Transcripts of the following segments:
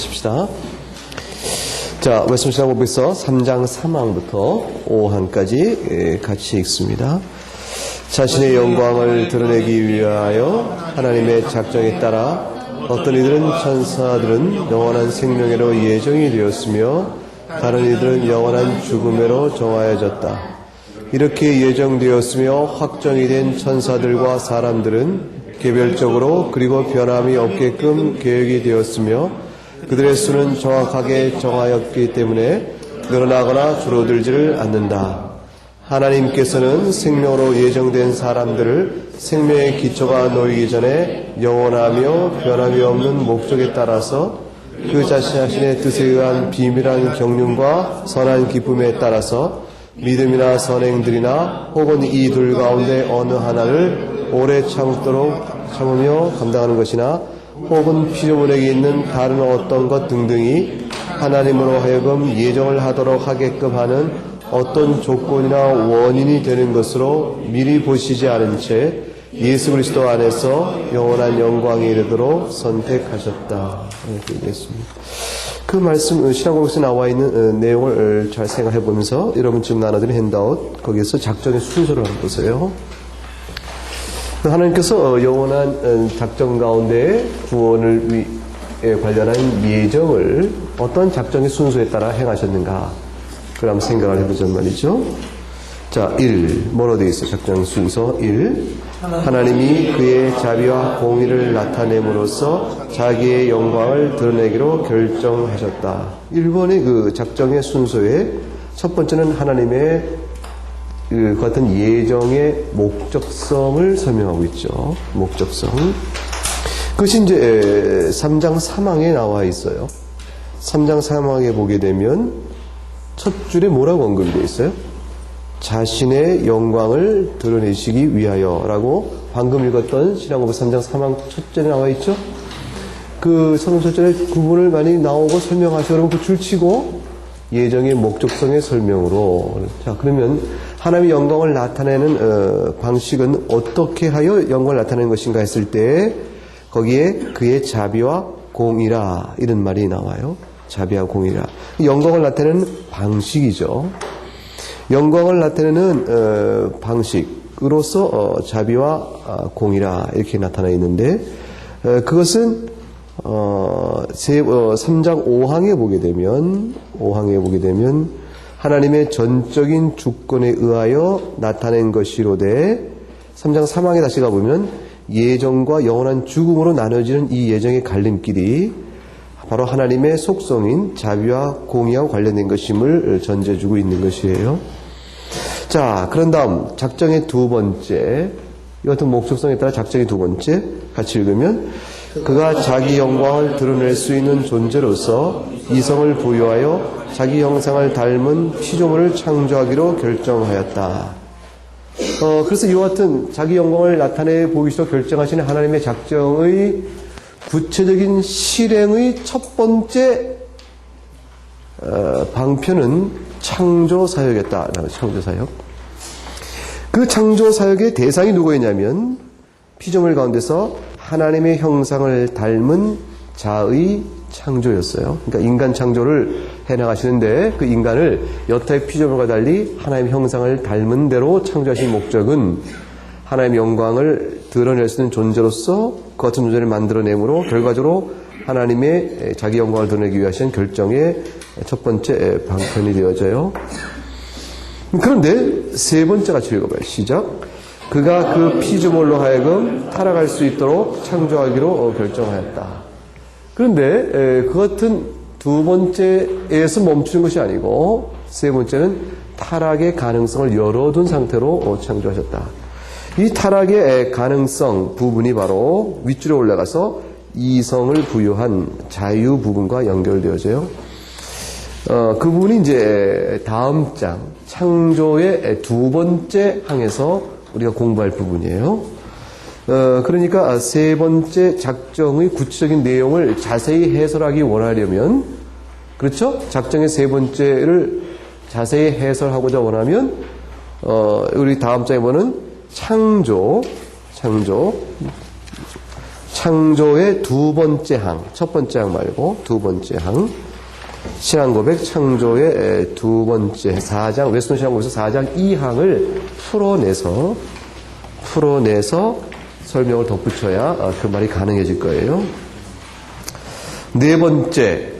보십시다. 자, 말씀 시작 보면서 3장 3항부터 5항까지 같이 읽습니다. 자신의 영광을 드러내기 위하여 하나님의 작정에 따라 어떤 이들은 천사들은 영원한 생명으로 예정이 되었으며 다른 이들은 영원한 죽음으로 정하여졌다. 이렇게 예정되었으며 확정이 된 천사들과 사람들은 개별적으로 그리고 변함이 없게끔 계획이 되었으며 그들의 수는 정확하게 정하였기 때문에 늘어나거나 줄어들지를 않는다. 하나님께서는 생명으로 예정된 사람들을 생명의 기초가 놓이기 전에 영원하며 변함이 없는 목적에 따라서 그 자신의 뜻에 의한 비밀한 경륜과 선한 기쁨에 따라서 믿음이나 선행들이나 혹은 이 둘 가운데 어느 하나를 오래 참으며 감당하는 것이나 혹은 피조물에게 있는 다른 어떤 것 등등이 하나님으로 하여금 예정을 하도록 하게끔 하는 어떤 조건이나 원인이 되는 것으로 미리 보시지 않은 채 예수 그리스도 안에서 영원한 영광에 이르도록 선택하셨다. 이렇게 얘기했습니다. 그 말씀 신앙고백서에 나와 있는 내용을 잘 생각해 보면서 여러분 지금 나눠드린 핸드아웃 거기에서 작전의 순서를 한번 보세요. 하나님께서 영원한 작전 가운데 구원을 위해 관련한 예정을 어떤 작전의 순서에 따라 행하셨는가 그럼 생각을 해보자는 말이죠. 자, 1. 뭐로 되어 있어요? 작전 순서 1. 하나님이 그의 자비와 공의를 나타냄으로써 자기의 영광을 드러내기로 결정하셨다. 1번의 그 작정의 순서에 첫 번째는 하나님의 그 같은 예정의 목적성을 설명하고 있죠. 목적성. 그것이 이제 3장 3항에 나와 있어요. 3장 3항에 보게 되면 첫 줄에 뭐라고 언급이 되어 있어요? 자신의 영광을 드러내시기 위하여 라고 방금 읽었던 신앙고백 3장 3항 첫 절에 나와 있죠. 그 성경 첫 절에 구분을 많이 나오고 설명하시고 여러분 그 줄치고 예정의 목적성의 설명으로. 자, 그러면 하나님의 영광을 나타내는 방식은 어떻게 하여 영광을 나타내는 것인가 했을 때 거기에 그의 자비와 공의라 이런 말이 나와요. 자비와 공의라. 영광을 나타내는 방식이죠. 영광을 나타내는 방식으로서 자비와 공의라 이렇게 나타나 있는데 그것은 3장 5항에 보게 되면 하나님의 전적인 주권에 의하여 나타낸 것이로되 3장 3항에 다시 가보면 예정과 영원한 죽음으로 나눠지는 이 예정의 갈림길이 바로 하나님의 속성인 자비와 공의와 관련된 것임을 전제해주고 있는 것이에요. 자, 그런 다음 작정의 두 번째, 이 같은 목적성에 따라 작정의 두 번째 같이 읽으면 그가 자기 영광을 드러낼 수 있는 존재로서 이성을 부여하여 자기 형상을 닮은 피조물을 창조하기로 결정하였다. 그래서 이와 같은 자기 영광을 나타내 보이시도록 결정하시는 하나님의 작정의 구체적인 실행의 첫 번째 방편은 창조사역이었다. 창조사역. 그 창조사역의 대상이 누구였냐면 피조물 가운데서 하나님의 형상을 닮은 자의 창조였어요. 그러니까 인간 창조를 해나가시는데 그 인간을 여타의 피조물과 달리 하나님의 형상을 닮은 대로 창조하신 목적은 하나님의 영광을 드러낼 수 있는 존재로서 그 같은 존재를 만들어내므로 결과적으로 하나님의 자기 영광을 드러내기 위하신 결정의 첫 번째 방편이 되어져요. 그런데 세 번째 같이 읽어봐요. 시작. 그가 그 피조물로 하여금 타락할 수 있도록 창조하기로 결정하였다. 그런데 그 같은 두 번째에서 멈추는 것이 아니고 세 번째는 타락의 가능성을 열어둔 상태로 창조하셨다. 이 타락의 가능성 부분이 바로 윗줄에 올라가서 이성을 부여한 자유 부분과 연결되어져요. 그 부분이 이제 다음 장 창조의 두 번째 항에서 우리가 공부할 부분이에요. 그러니까 세 번째 작정의 구체적인 내용을 자세히 해설하기 원하려면, 그렇죠? 작정의 세 번째를 자세히 해설하고자 원하면, 창조의 두 번째 항, 첫 번째 항 말고 두 번째 항, 신앙고백 창조의 두 번째 4장, 웨스턴 신앙고백에서 4장 2항을 풀어내서 설명을 덧붙여야 그 말이 가능해질 거예요. 네 번째,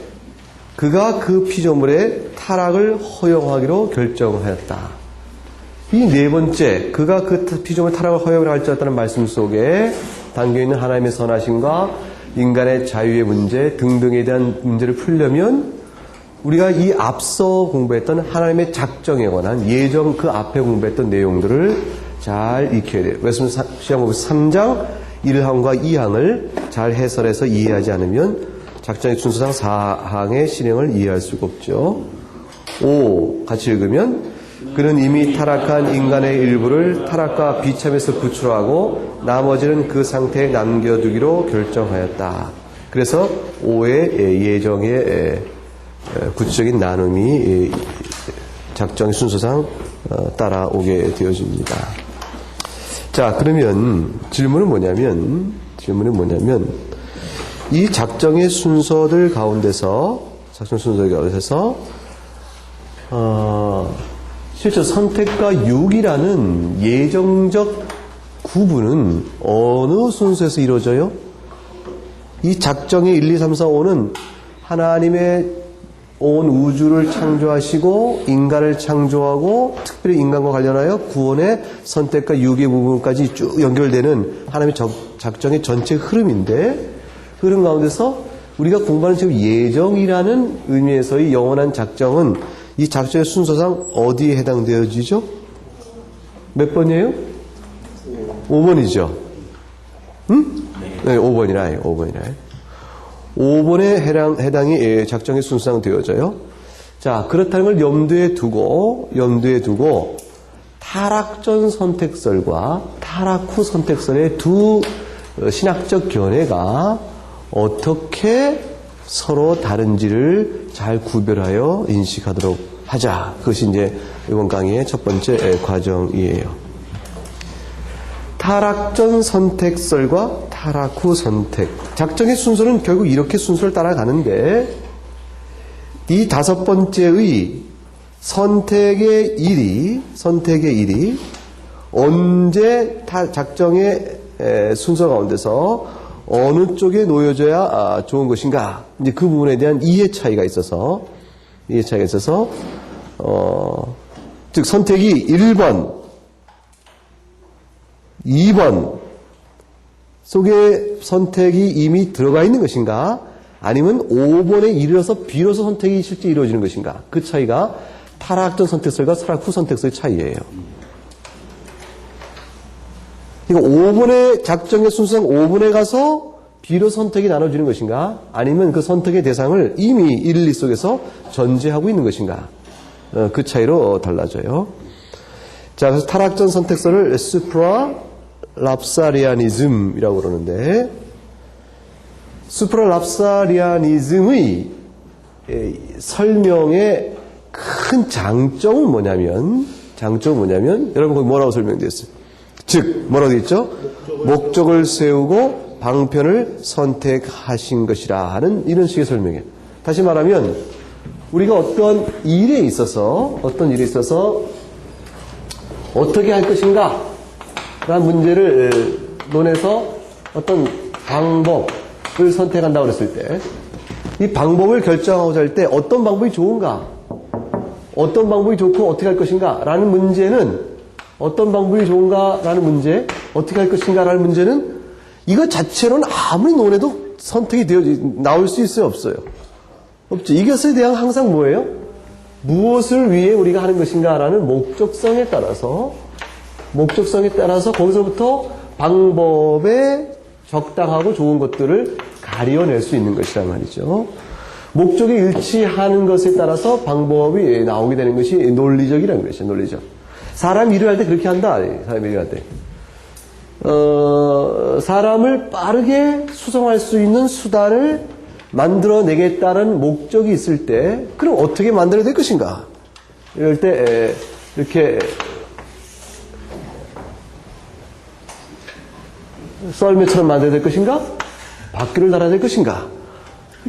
그가 그 피조물의 타락을 허용하기로 결정하였다. 이 네 번째, 그가 그 피조물 타락을 허용할지었다는 말씀 속에 담겨있는 하나님의 선하심과 인간의 자유의 문제 등등에 대한 문제를 풀려면 우리가 이 앞서 공부했던 하나님의 작정에 관한 예정 그 앞에 공부했던 내용들을 잘 익혀야 돼요. 웨스턴 신앙고백 3장 1항과 2항을 잘 해설해서 이해하지 않으면 작전의 순서상 4항의 실행을 이해할 수가 없죠. 5 같이 읽으면 그는 이미 타락한 인간의 일부를 타락과 비참에서 구출하고 나머지는 그 상태에 남겨두기로 결정하였다. 그래서 5의 예정의 구체적인 나눔이 작전의 순서상 따라오게 되어집니다. 자, 그러면 질문은 뭐냐면 이 작정의 순서들 가운데서 실제 선택과 유기라는 예정적 구분은 어느 순서에서 이루어져요? 이 작정의 1, 2, 3, 4, 5는 하나님의 온 우주를 창조하시고 인간을 창조하고 특별히 인간과 관련하여 구원의 선택과 유기의 부분까지 쭉 연결되는 하나님의 작정의 전체 흐름인데, 흐름 가운데서 우리가 공부하는 지금 예정이라는 의미에서의 영원한 작정은 이 작정의 순서상 어디에 해당되어지죠? 몇 번이에요? 5번이죠. 응? 네, 5번이라. 5번에 해당이 작정의 순서상 되어져요. 자, 그렇다는 걸 염두에 두고 타락 전 선택설과 타락 후 선택설의 두 신학적 견해가 어떻게 서로 다른지를 잘 구별하여 인식하도록 하자. 그것이 이제 이번 강의의 첫 번째 과정이에요. 타락 전 선택설과 타락 후 선택. 작정의 순서는 결국 이렇게 순서를 따라가는데, 이 다섯 번째의 선택의 일이 언제 작정의 순서 가운데서 어느 쪽에 놓여져야 좋은 것인가? 이제 그 부분에 대한 이해 차이가 있어서, 즉 선택이 1번, 2번 속에 선택이 이미 들어가 있는 것인가? 아니면 5번에 이르러서 비로소 선택이 실제 이루어지는 것인가? 그 차이가 타락 전 선택설과 타락 후 선택설의 차이예요. 그러니까 5번의 작정의 순서상 5번에 가서 비로소 선택이 나눠지는 것인가? 아니면 그 선택의 대상을 이미 1, 2 속에서 전제하고 있는 것인가? 그 차이로 달라져요. 자, 그래서 타락 전 선택설을 수프라랍사리아니즘이라고 그러는데, 수프라랍사리아니즘의 설명의 큰 장점은 뭐냐면 여러분 거기 뭐라고 설명되어 있어요? 즉 뭐라고 되어 있죠? 목적을 세우고 방편을 선택하신 것이라 하는 이런 식의 설명이에요. 다시 말하면 우리가 어떤 일에 있어서 어떻게 할 것인가 라는 문제를 논해서 어떤 방법을 선택한다고 그랬을 때, 이 방법을 결정하고자 할 때 어떤 방법이 좋은가, 어떤 방법이 좋고 어떻게 할 것인가 라는 문제는, 어떤 방법이 좋은가 라는 문제, 어떻게 할 것인가 라는 문제는 이것 자체로는 아무리 논해도 선택이 나올 수 있어요, 없어요? 없죠. 이것에 대한 항상 뭐예요? 무엇을 위해 우리가 하는 것인가 라는 목적성에 따라서 거기서부터 방법에 적당하고 좋은 것들을 가려낼 수 있는 것이란 말이죠. 목적이 일치하는 것에 따라서 방법이 나오게 되는 것이 논리적이라는 것이죠. 논리적. 사람 일을 할 때 그렇게 한다. 사람 일을 할 때. 사람을 빠르게 수송할 수 있는 수단을 만들어내겠다는 목적이 있을 때, 그럼 어떻게 만들어야 될 것인가? 이럴 때 이렇게 썰매처럼 만들어야 될 것인가? 바퀴를 달아야 될 것인가?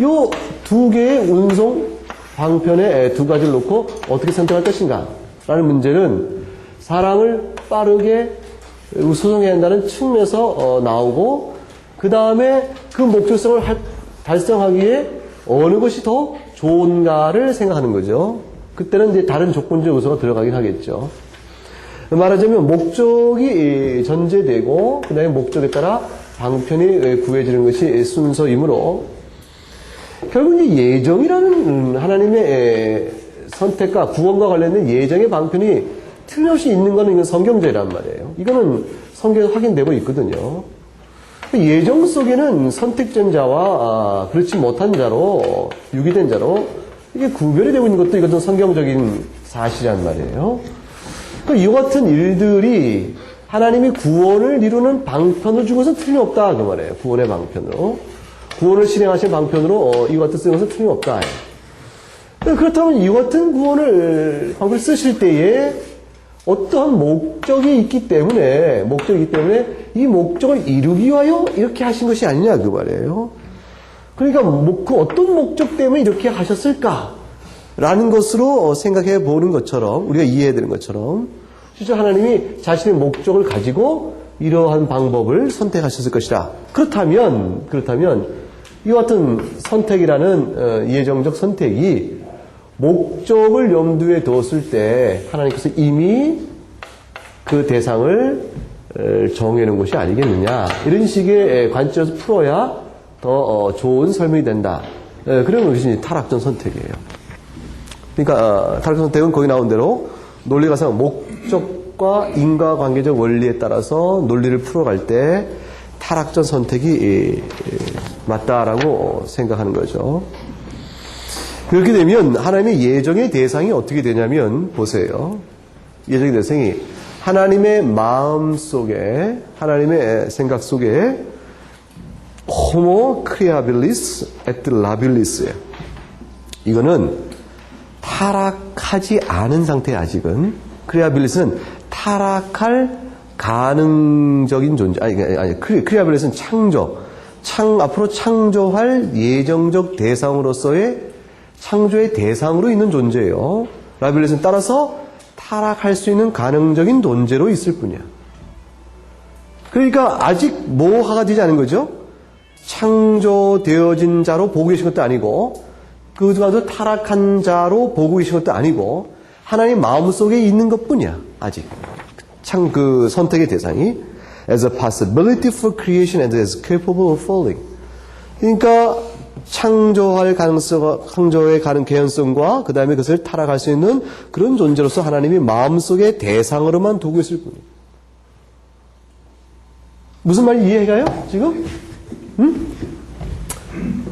요 두 개의 운송 방편에 두 가지를 놓고 어떻게 선택할 것인가? 라는 문제는 사랑을 빠르게 소송해야 한다는 측면에서 나오고, 그 다음에 그 목적성을 달성하기에 어느 것이 더 좋은가를 생각하는 거죠. 그때는 이제 다른 조건적 요소가 들어가긴 하겠죠. 말하자면 목적이 전제되고 그 다음에 목적에 따라 방편이 구해지는 것이 순서이므로, 결국 이제 예정이라는 하나님의 선택과 구원과 관련된 예정의 방편이 틀림없이 있는 거는 이건 성경적이란 말이에요. 이거는 성경에서 확인되고 있거든요. 예정 속에는 선택된 자와 그렇지 못한 자로, 유기된 자로 이게 구별이 되고 있는 것도 이것도 성경적인 사실이란 말이에요. 이와 같은 일들이 하나님이 구원을 이루는 방편을 주고서 틀림없다 그 말이에요. 구원의 방편으로, 구원을 실행하신 방편으로 이와 같은 쓰는 것은 틀림없다. 그렇다면 이와 같은 구원을 방편을 쓰실 때에 어떠한 목적이 있기 때문에 이 목적을 이루기 위하여 이렇게 하신 것이 아니냐 그 말이에요. 그러니까 그 어떤 목적 때문에 이렇게 하셨을까라는 것으로 생각해 보는 것처럼, 우리가 이해해야 되는 것처럼, 실제 하나님이 자신의 목적을 가지고 이러한 방법을 선택하셨을 것이다. 그렇다면 이와 같은 선택이라는 예정적 선택이 목적을 염두에 두었을 때 하나님께서 이미 그 대상을 정해놓은 것이 아니겠느냐, 이런 식의 관점에서 풀어야 더 좋은 설명이 된다. 그런 것이 타락전 선택이에요. 그러니까 타락전 선택은 거기 나온 대로 논리가상 목적과 인과관계적 원리에 따라서 논리를 풀어갈 때 타락전 선택이 맞다라고 생각하는 거죠. 그렇게 되면 하나님의 예정의 대상이 어떻게 되냐면, 보세요. 예정의 대상이 하나님의 마음 속에, 하나님의 생각 속에 homo creabilis et labilis예요. 이거는 타락하지 않은 상태, 아직은. creabilis는 타락할 가능적인 존재, creabilis는 앞으로 창조할 예정적 대상으로서의 창조의 대상으로 있는 존재예요. 라빌렛은 따라서 타락할 수 있는 가능적인 존재로 있을 뿐이야. 그러니까 아직 모호화가 되지 않은 거죠. 창조되어진 자로 보고 계신 것도 아니고, 그가도 타락한 자로 보고 계신 것도 아니고, 하나님 마음속에 있는 것뿐이야. 아직 그 선택의 대상이 as a possibility for creation and as capable of falling. 그러니까 창조할 가능성, 창조의 개연성과 그 다음에 그것을 타락할 수 있는 그런 존재로서 하나님이 마음속의 대상으로만 두고 있을 뿐이에요. 무슨 말인지 이해가요? 지금? 응?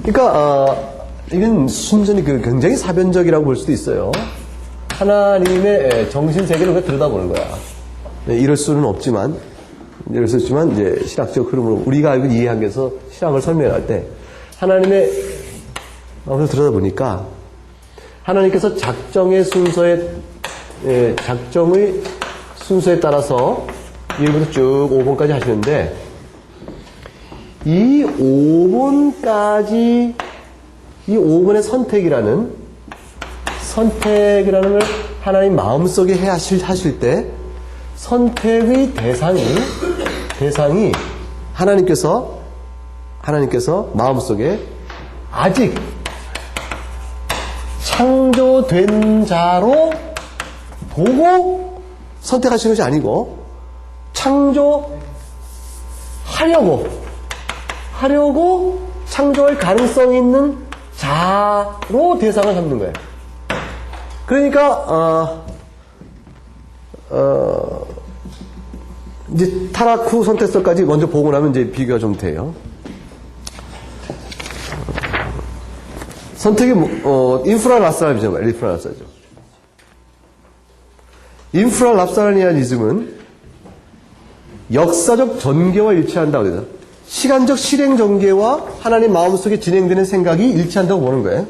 그러니까 이건 순전히 굉장히 사변적이라고 볼 수도 있어요. 하나님의 정신세계를 들여다보는 거야. 이럴 수는 없지만 이제 신학적 흐름으로 우리가 알고 이해한 게서 신학을 설명할 때 하나님의 마음을 들여다보니까 하나님께서 작정의 순서에 따라서 1부터 쭉 5번까지 하시는데, 이 5번의 선택이라는 걸 하나님 마음속에 하실 때 선택의 대상이 하나님께서 마음속에 아직 창조된 자로 보고 선택하시는 것이 아니고, 창조하려고 창조할 가능성이 있는 자로 대상을 삼는 거예요. 그러니까 이제 타락 후 선택설까지 먼저 보고 나면 이제 비교가 좀 돼요. 선택이 인프라라사리즘이죠. 인프라랍사리아니즘은 역사적 전개와 일치한다고 해서 시간적 실행 전개와 하나님 마음속에 진행되는 생각이 일치한다고 보는 거예요.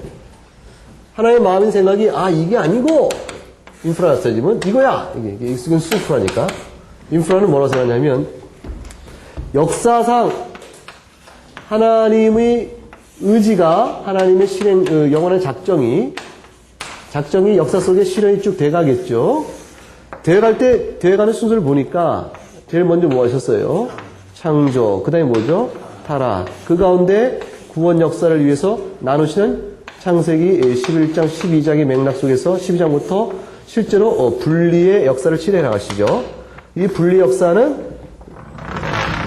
하나님 마음의 생각이 이게 아니고, 인프라랍사리즘은 이거야. 이게 수프라니까. 인프라는 뭐라고 생각하냐면, 역사상 하나님의 의지가 하나님의 실행, 영원한 작정이 역사 속에 실현이 쭉 돼가겠죠. 돼가는 순서를 보니까 제일 먼저 뭐 하셨어요? 창조, 그 다음에 뭐죠? 타락. 그 가운데 구원 역사를 위해서 나누시는 창세기 11장, 12장의 맥락 속에서 12장부터 실제로 분리의 역사를 실해 나가시죠. 이 분리 역사는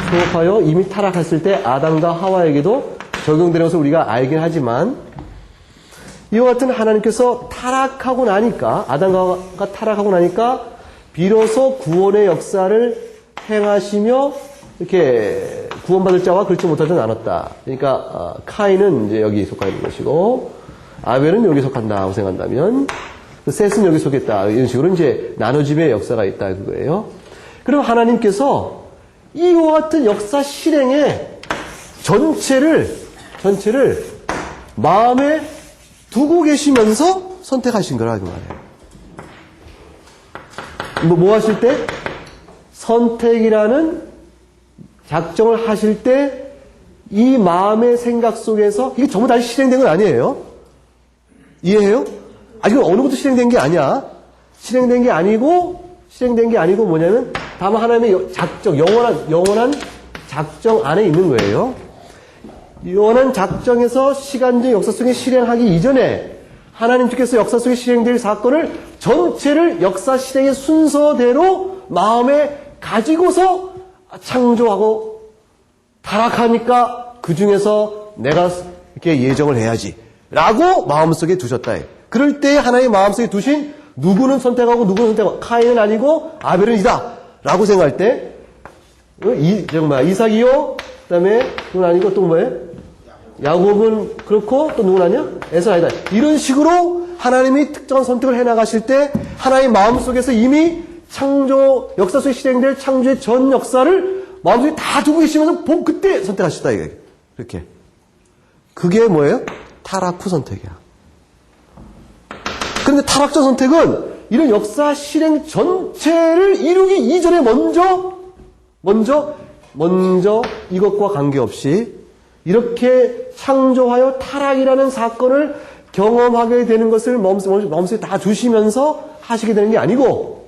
수업하여 이미 타락했을 때 아담과 하와에게도 적용되는 것을 우리가 알긴 하지만 이와 같은 하나님께서 타락하고 나니까 아담과 타락하고 나니까 비로소 구원의 역사를 행하시며 이렇게 구원받을 자와 그렇지 못할 자는 나눴다. 그러니까 카인은 이제 여기 속하는 것이고 아벨은 여기 속한다고 생각한다면 셋은 여기 속했다. 이런 식으로 이제 나눠짐의 역사가 있다 그거예요. 그럼 하나님께서 이와 같은 역사 실행의 전체를 마음에 두고 계시면서 선택하신 거라 그 말이에요. 뭐 하실 때? 선택이라는 작정을 하실 때 이 마음의 생각 속에서 이게 전부 다시 실행된 건 아니에요. 이해해요? 아직은 어느 것도 실행된 게 아니야. 실행된 게 아니고 뭐냐면 다만 하나님의 작정, 영원한 작정 안에 있는 거예요. 영원한 작정에서 시간적 역사 속에 실행하기 이전에 하나님께서 역사 속에 실행될 사건을 전체를 역사 실행의 순서대로 마음에 가지고서 창조하고 타락하니까 그 중에서 내가 이렇게 예정을 해야지 라고 마음속에 두셨다. 그럴 때 하나님의 마음속에 두신 누구는 선택하고 누구는 선택하고 카인은 아니고 아벨은 이다 라고 생각할 때 이삭이요 그 다음에 그건 아니고 또 뭐예요? 야곱은 그렇고 또 누군 아니야? 에서 아니다. 이런 식으로 하나님이 특정한 선택을 해나가실 때 하나님의 마음속에서 이미 창조 역사 속에 실행될 창조의 전 역사를 마음속에 다 두고 계시면서 그때 선택하셨다 이게. 이렇게. 그게 뭐예요? 타락 후 선택이야. 그런데 타락 전 선택은 이런 역사 실행 전체를 이루기 이전에 먼저 이것과 관계없이 이렇게 창조하여 타락이라는 사건을 경험하게 되는 것을 마음속에 다 두시면서 하시게 되는 게 아니고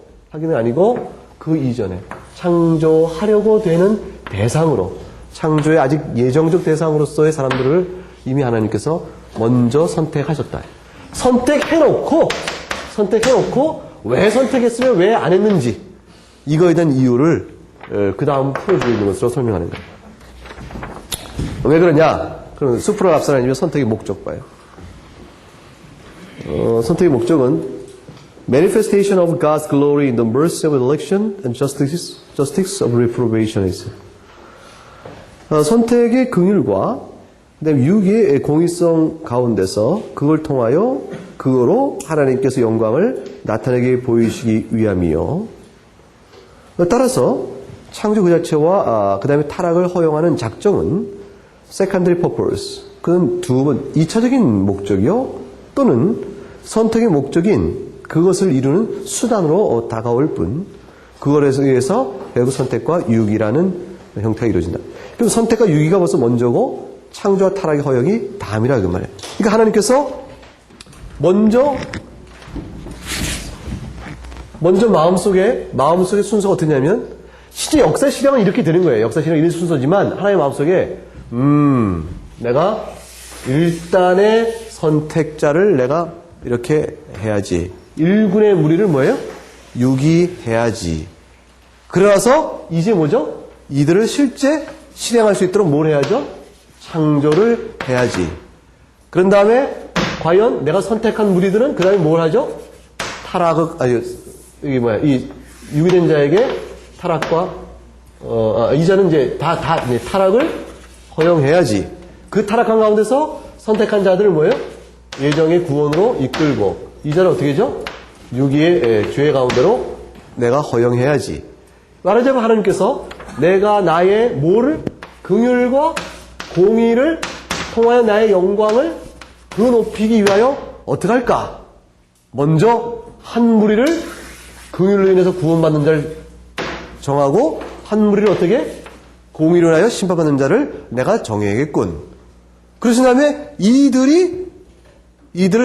그 이전에 창조하려고 되는 대상으로 창조의 아직 예정적 대상으로서의 사람들을 이미 하나님께서 먼저 선택하셨다. 선택해놓고 왜 선택했으면 왜 안 했는지 이거에 대한 이유를 그 다음 풀어주는 것으로 설명하는 거예요. 왜 그러냐? 그럼 수프라 앞사람이면 선택의 목적 봐요. 선택의 목적은 manifestation of God's glory in the mercy of election and justice of reprobation is. 선택의 긍휼과 그다음에 유기의 공의성 가운데서 그걸 통하여 그거로 하나님께서 영광을 나타내게 보이시기 위함이요. 따라서 창조 그 자체와 그 다음에 타락을 허용하는 작정은 secondary purpose, 그건 2차적인 목적이요. 또는 선택의 목적인 그것을 이루는 수단으로 다가올 뿐, 그것에 의해서 결국 선택과 유기라는 형태가 이루어진다. 그럼 선택과 유기가 벌써 먼저고 창조와 타락의 허용이 다음이라 그 말이에요. 그러니까 하나님께서 먼저 마음속에 순서가 어떠냐면 실제 역사 실행은 이렇게 되는 거예요. 역사 실행은 이런 순서지만 하나님의 마음속에 내가 일단의 선택자를 내가 이렇게 해야지. 1군의 무리를 뭐예요? 유기해야지. 그러나서 이제 뭐죠? 이들을 실제 실행할 수 있도록 뭘 해야죠? 창조를 해야지. 그런 다음에 과연 내가 선택한 무리들은 그 다음에 뭘 하죠? 이 유기된 자에게 타락과 이자는 이제 다 타락을 허용해야지. 그 타락한 가운데서 선택한 자들을 뭐예요? 예정의 구원으로 이끌고 이자는 어떻게 하죠? 유기의 죄 가운데로 내가 허용해야지. 말하자면 하나님께서 내가 나의 뭐를 긍휼과 공의를 통하여 나의 영광을 그 높이기 위하여 어떻게 할까? 먼저 한 무리를 긍휼로 인해서 구원받는 자를 정하고 한 무리를 어떻게? 공의로 하여 심판받는 자를 내가 정해야겠군. 그러신 다음에 이들을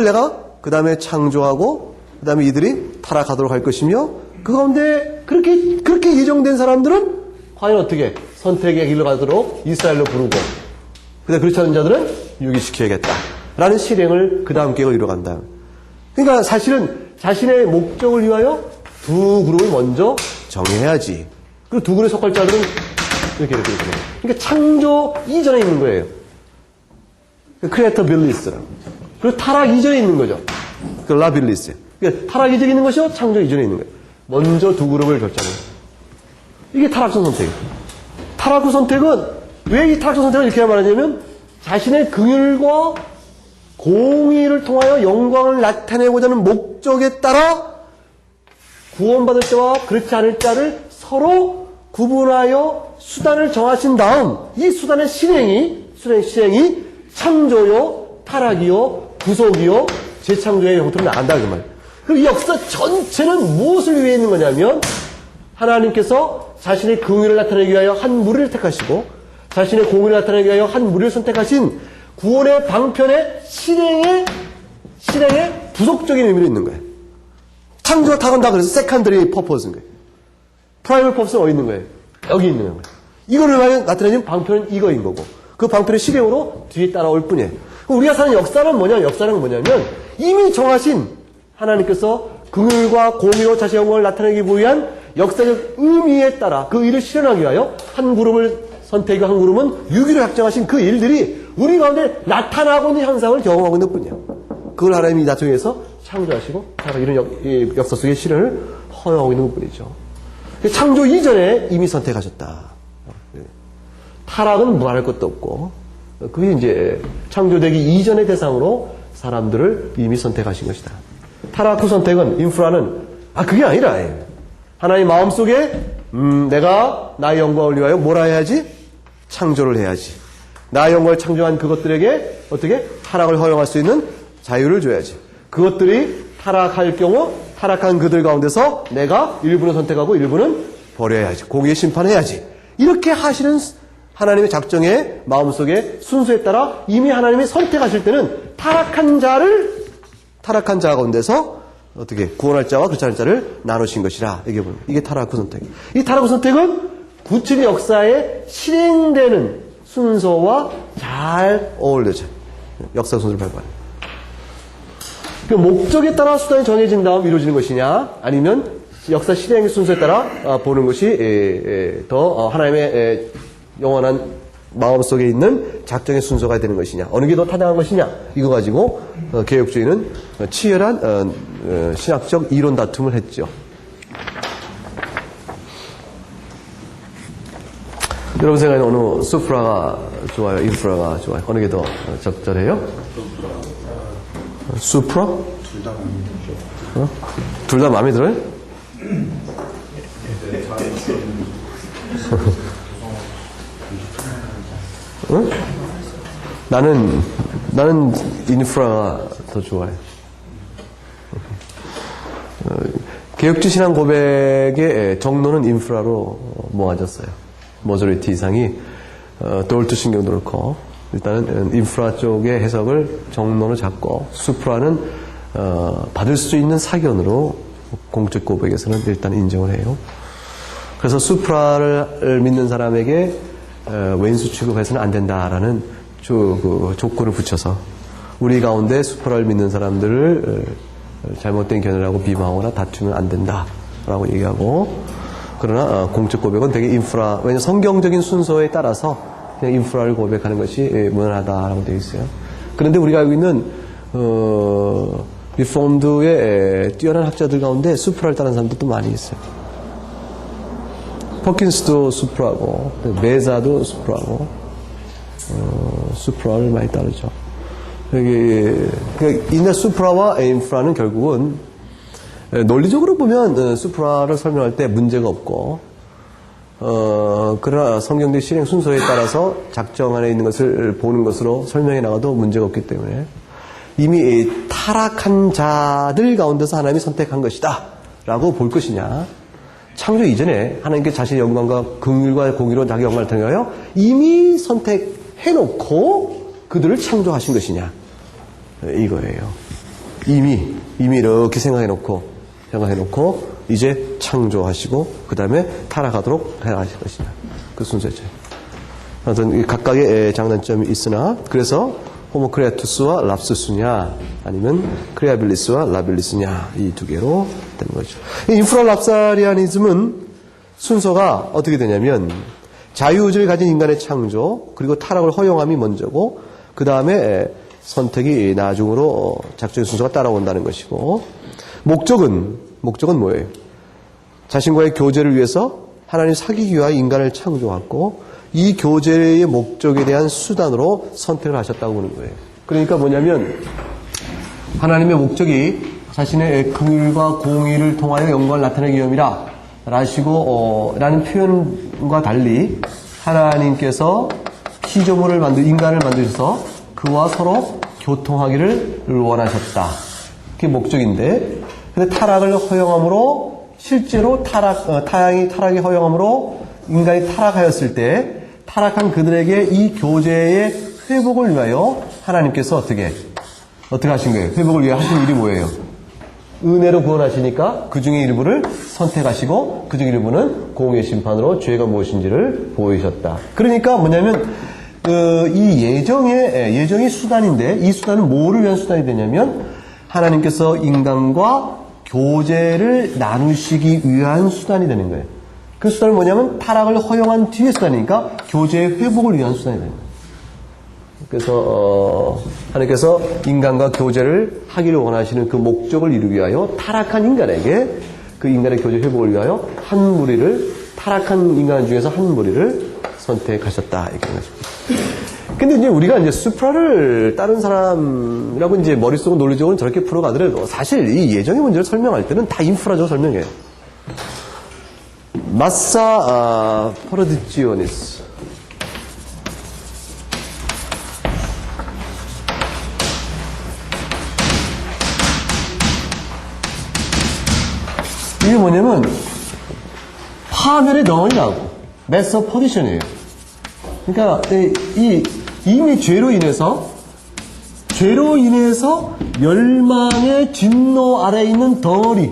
내가 그 다음에 창조하고 그 다음에 이들이 타락하도록 할 것이며 그 가운데 그렇게 예정된 사람들은 과연 어떻게 선택의 길로 가도록 이스라엘로 부르고 그다음에 그렇지 않은 자들은 유기시켜야겠다 라는 실행을 그 다음 계획을 이뤄간다. 그러니까 사실은 자신의 목적을 위하여 두 그룹을 먼저 정해야지. 그리고 두 그룹에 속할 자들은 이렇게. 그러니까 창조 이전에 있는 거예요. 크리에이터빌리스라고. 그리고 타락 이전에 있는 거죠. 그 라빌리스. 그러니까 타락 이전에 있는 것이요, 창조 이전에 있는 거예요. 먼저 두 그룹을 결정해요. 이게 타락성 선택이에요. 타락후 선택은 왜 이 타락성 선택을 이렇게 말하냐면 자신의 긍휼과 공의를 통하여 영광을 나타내고자 하는 목적에 따라 구원받을 자와 그렇지 않을 자를 서로 구분하여 수단을 정하신 다음 이 수단의 실행이 창조요, 타락이요, 구속이요, 재창조의 형태로 나간다 그 말이에요. 그럼 이 역사 전체는 무엇을 위해 있는 거냐면 하나님께서 자신의 긍휼을 나타내기 위하여 한 무리를 택하시고 자신의 공의를 나타내기 위하여 한 무리를 선택하신 구원의 방편의 실행의 부속적인 의미로 있는 거예요. 창조가 타건다 그래서 세컨더리 퍼포스인 거예요. 프라이머리 퍼포스는 어디 있는 거예요? 여기 있는 거예요. 이거를 나타내는 방편은 이거인 거고 그 방편의 실행으로 뒤에 따라올 뿐이에요. 우리가 사는 역사는 뭐냐면 이미 정하신 하나님께서 긍휼과 공의로 자신의 영광을 나타내기 위한 역사적 의미에 따라 그 일을 실현하기 위하여 한 그룹을 선택하고 한 그룹은 유기로 작정하신 그 일들이 우리 가운데 나타나고 있는 현상을 경험하고 있는 뿐이에요. 그걸 하나님이 나중에서 창조하시고 이런 역사 속의 실현을 허용하고 있는 뿐이죠. 창조 이전에 이미 선택하셨다. 타락은 무한할 것도 없고 그게 이제 창조되기 이전의 대상으로 사람들을 이미 선택하신 것이다. 타락 후 선택은 인프라는 그게 아니라 하나님 마음속에 내가 나의 영광을 위하여 뭐라 해야지? 창조를 해야지. 나의 영광을 창조한 그것들에게 어떻게? 타락을 허용할 수 있는 자유를 줘야지. 그것들이 타락할 경우 타락한 그들 가운데서 내가 일부는 선택하고 일부는 버려야지. 공의의 심판해야지. 이렇게 하시는 하나님의 작정의 마음속에 순서에 따라 이미 하나님이 선택하실 때는 타락한 자 가운데서 어떻게 구원할 자와 그렇지 않을 자를 나누신 것이라. 이게 타락 후 선택. 이 타락 후 선택은 구체적 역사에 실행되는 순서와 잘 어울려져. 역사 순서를 밟아요. 그 목적에 따라 수단이 정해진 다음 이루어지는 것이냐, 아니면 역사 실행의 순서에 따라 보는 것이 더 하나님의 영원한 마음속에 있는 작정의 순서가 되는 것이냐, 어느 게 더 타당한 것이냐, 이거 가지고 개혁주의는 치열한 신학적 이론 다툼을 했죠. 여러분 생각에는 어느 수프라가 좋아요, 인프라가 좋아요? 어느 게 더 적절해요? 수프라? 둘 다 마음에 들죠. 둘 다 마음에 들어요? 응? 나는 인프라가 더 좋아요. 개혁주 신앙 고백의 정로는 인프라로 모아졌어요. 모조리티 이상이 도울트 신경도 그렇고 일단은 인프라 쪽의 해석을 정론을 잡고 수프라는 받을 수 있는 사견으로 공적 고백에서는 일단 인정을 해요. 그래서 수프라를 믿는 사람에게 왼수 취급해서는 안 된다라는 조건을 붙여서 우리 가운데 수프라를 믿는 사람들을 잘못된 견해를 하고 비방하거나 다투면 안 된다라고 얘기하고, 그러나 공적 고백은 되게 인프라, 왜냐하면 성경적인 순서에 따라서 그냥 인프라를 고백하는 것이 무난하다라고 되어 있어요. 그런데 우리가 알고 있는 리폼드의 뛰어난 학자들 가운데 수프라를 따르는 사람들도 많이 있어요. 퍼킨스도 수프라고, 메자도 수프라고, 수프라를 많이 따르죠. 이제 수프라와 인프라는 결국은 논리적으로 보면 수프라를 설명할 때 문제가 없고, 그러나 성경적 실행 순서에 따라서 작정 안에 있는 것을 보는 것으로 설명해 나가도 문제가 없기 때문에 이미 타락한 자들 가운데서 하나님이 선택한 것이다 라고 볼 것이냐, 창조 이전에 하나님께 자신의 영광과 긍휼과 공의로 자기 영광을 드러내어 이미 선택해놓고 그들을 창조하신 것이냐 이거예요. 이미 이렇게 생각해놓고 이제 창조하시고 그 다음에 타락하도록 해하실 것이냐 그 순서죠. 어떤 각각의 장단점이 있으나 그래서 호모 크레아투스와 랍스수냐 아니면 크레아빌리스와 라빌리스냐 이 두 개로 되는 거죠. 인프라 랍사리아니즘은 순서가 어떻게 되냐면 자유의지를 가진 인간의 창조 그리고 타락을 허용함이 먼저고 그 다음에 선택이 나중으로 작전의 순서가 따라온다는 것이고 목적은 뭐예요? 자신과의 교제를 위해서 하나님 사귀기 위하여 인간을 창조했고 이 교제의 목적에 대한 수단으로 선택을 하셨다고 보는 거예요. 그러니까 뭐냐면 하나님의 목적이 자신의 긍휼과 공의를 통하여 영광을 나타내기 위함이라 라는 표현과 달리 하나님께서 피조물을 인간을 만드셔서 그와 서로 교통하기를 원하셨다. 그게 목적인데 근데 타락을 허용함으로 실제로 타락이 허용함으로 인간이 타락하였을 때 타락한 그들에게 이 교제의 회복을 위하여 하나님께서 어떻게 하신 거예요? 회복을 위해 하신 일이 뭐예요? 은혜로 구원하시니까 그 중에 일부를 선택하시고 그 중에 일부는 공의 심판으로 죄가 무엇인지를 보이셨다. 그러니까 뭐냐면 이 예정이 수단인데 이 수단은 뭐를 위한 수단이 되냐면 하나님께서 인간과 교제를 나누시기 위한 수단이 되는 거예요. 그 수단은 뭐냐면 타락을 허용한 뒤의 수단이니까 교제의 회복을 위한 수단이 되는 거예요. 그래서 하나님께서 인간과 교제를 하기를 원하시는 그 목적을 이루기 위하여 타락한 인간에게 그 인간의 교제 회복을 위하여 한 무리를 타락한 인간 중에서 한 무리를 선택하셨다 이렇게 말씀입니다. 근데 이제 우리가 이제 수프라를 다른 사람이라고 이제 머릿속으로 논리적으로 저렇게 풀어가더라도 사실 이 예정의 문제를 설명할 때는 다 인프라적으로 설명해요. 마사 파라디지오니스 이게 뭐냐면 파멸의 덩어리라고 메서 포지션이에요. 그러니까 이미 죄로 인해서 멸망의 진노 아래에 있는 덩어리.